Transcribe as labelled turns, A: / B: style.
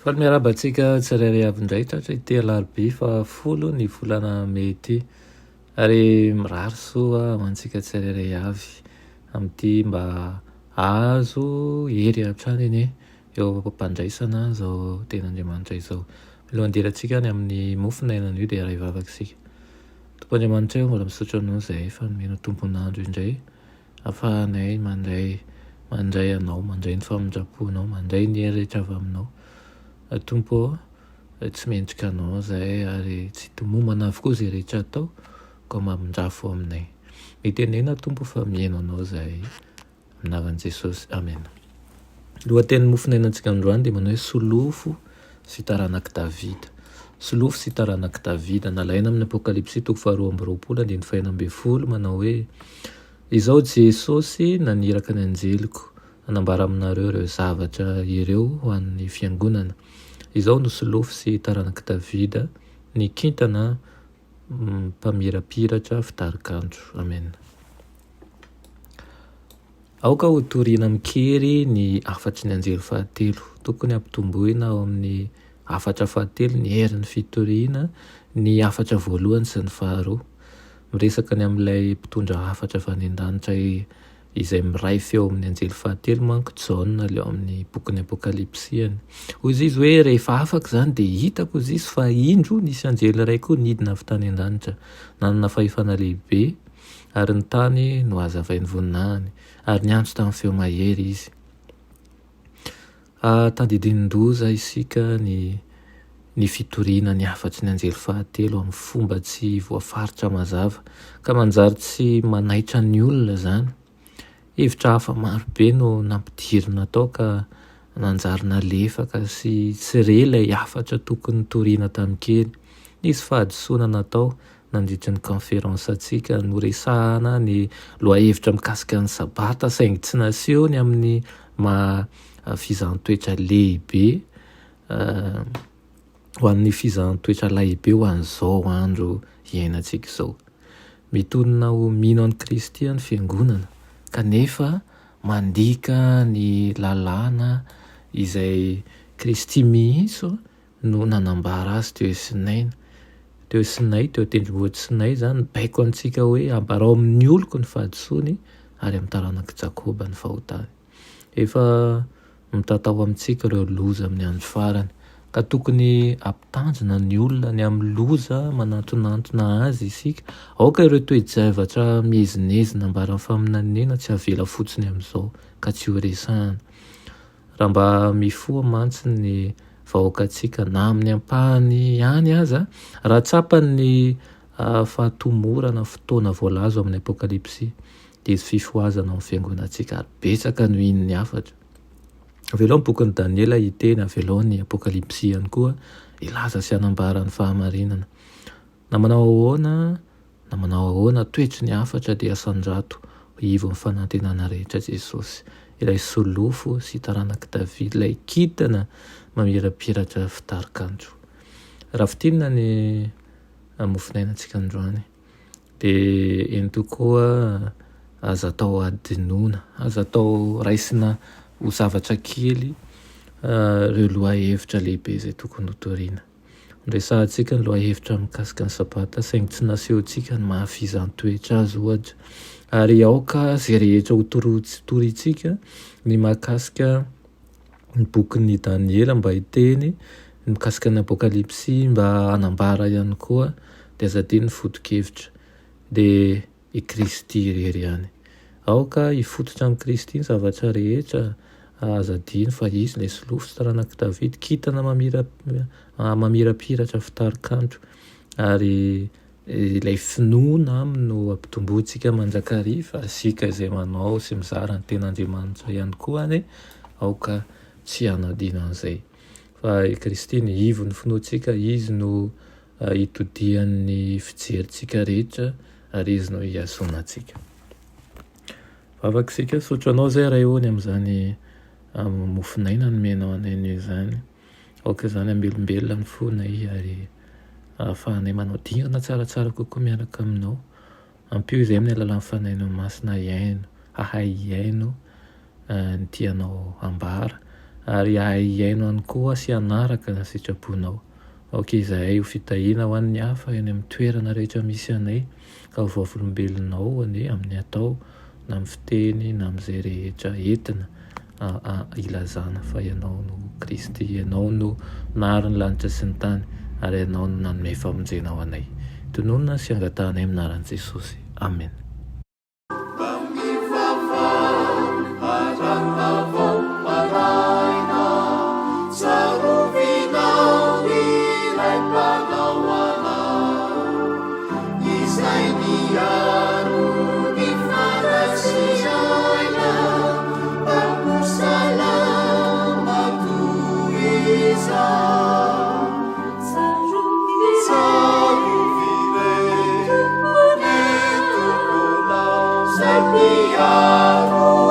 A: Fa ny miarabantsika tsirairay avy indray tratra ity alarobia fa 10 ny volana mety ary mirary soa hoantsika tsirairay avy amin'ity mba azo hery hatrany eny eo ampandraisana zao ten'Andriamanitra izao. Milohandirantsika ny amin'ny mofonainana io dia iray vavaka isika. Tompoandriamanitra eo mbola misotro anao izay fa nomena tombonandro indray ahafahanay mandray anao, mandray ny famindraponao, mandray ny hery rehetra avy aminao. Tompo, tsy mendrika anao zahay ary tsy tomomana avokoa izay rehetra atao ko mamindrafo aminay. Mitenena Tompo fa mihaino anao zahay. Anaran'i Jesosy, amen. Lohatenin'ny mofonainantsika androany dia manao hoe solofo sy taranak'i Davida. Solofo sy taranak'i Davida nalaina amin'ny Apokalipsy 2:25-20 manao hoe: izao Jesosy naniraka ny anjeliko hanambara aminareo ireo zavatra ireo ho an'ny fiangonana. Izao no solofo sy taranak'i Davida, ny kintana mpamirapiratra fitarikandro. Amen. Aoka ho toriana mikery ny afatry ny anjely fahatelo. Tokony ampitomboina ao amin'ny afatra fahatelo ny herin'ny fitoriana, ny afatra voalohany sy ny faharoa. Miresaka ny amin'ilay mpitondra afatra avy any an-danitra izay miray feo amin'ny anjely fahatelo manko Jaona leo amin'ny bokin'ny Apokalipsiany. Hoy izy hoe rehefa afaka zany dia hitako izy fa indro nisy anjely iray koa nidina avy tany an-danitra, nanana fahefana lehibe ary ny tany no hazavain'ny voninahiny ary niantso tamin'ny feo mahery izy. Tandidinin-doza isika ny fitoriana ny afatry ny anjely fahatelo amin'ny fomba tsy voafaritra mazava ka manjary tsy manaitra ny olona zany. Hevitra hafa marobe no nampidirina tao ka nanjary nalefaka sy tsy re ilay afatra tokony toriana tamin-kely. Nisy fahadisoana natao nandritra ny konferansantsika noresahana ny lohahevitra mikasika ny sabata saingy tsy naseho ny amin'ny fizahantsoetra lehibe ho an'ny fizahantsoetra lehibe ho an'izao andro iainantsika izao. Mitonina ho mino an'i Kristy ny fiangonana kanefa mandika ny lalàna izay Kristy mihitsy no nanambara azy teo Sinay, teo tendrombohitra Sinay zany baiko antsika hoe ambarao amin'ny oloko ny fahadisoany ary amin'ny taranak'i Jakoba ny fahotany. Efa mitatao amintsika ireo loza amin'ny andro farany ka tokony ampitanjona ny olona ny amin'ny loza manantonantona azy isika. Aoka ireo toe-javatra mihezinezina mbaran'ny faminanena tsy avela fotsiny amin'izao ka tsy ho resahana. Raha mba mifoha mantsy ny vahoakantsika na amin'ny ampahany ihany aza, raha tsapany fahatomorana fotoana voalazo amin'ny Apokalipsy dia izy fifoazana amin'ny fiangonantsika ary betsaka no iny ny afatra. Avelao ny bokin'ny Daniela hiteny, avelao ny Apokalipsy ihany koa ilaza sy hanambara ny fahamarinana. Na manao ahoana toetry ny afatra dia asandrato ivo amin'ny fanantenana rehetra Jesosy. Ilay solofo sy taranak'i Davida, ilay kintana mamirapiratra fitarikandro. Raha fitinina ny mofonainantsika androany dia eny tokoa aza atao adinoina, aza atao raisina ho zavatra kely ireo lohahevitra lehibe izay tokony ho toriana. Resahantsika ny lohahevitra mikasika ny sabata saingy tsy nasehontsika ny mahafizahantsoetra azy ohatra. Ary aoka izay rehetra ho torintsika ny mahakasika ny bokin'ny Daniela mba hiteny, ny mikasika ny Apokalipsy mba hanambara ihany koa dia azadiny ny foto-kevitra dia i Kristy irery ihany. Aoka hifototra amin'ny Kristy ny zavatra rehetra azadiny fa izy ilay solofo sy taranak'i Davida, kintana mamirapiratra fitarikandro ary ilay finoana aminy no ampitombointsika manjakary fa asika izay manao sy mizara ny ten'Andriamanitra ihany koa any aoka tsy hanadino an'izay. Fa i Kristy ny ivo ny finoantsika, izy no hitodihan'ny fijerintsika rehetra ary izy no hiazonantsika. Vavaka isika, sotro anao izay ray hony amin'izany mofinaina no menao anay izany. Aoka izany ambelombelona ny fonay ary ahafahanay manao dingana tsaratsara kokoa miaraka aminao. Ampio izay amin'ny alalan'ny fanahinao masina iaino, ahay iaino ny tianao ambara, ary ahay iaino ihany koa sy hanaraka na sitrabonao. Aoka izahay ho fitahiana ho an'ny hafa eny amin'ny toerana rehetra misy anay, ka ho vavolombelonao ane amin'ny atao na amin'ny fiteny na amin'izay rehetra entina ilazana fa ianao no Kristy, ianao no nahary ny lanitra sy ny tany, ary ianao no nanome famonjena ho anay. Tononona sy angatanay amin'ny anaran'i Jesosy. Amen.
B: Piaro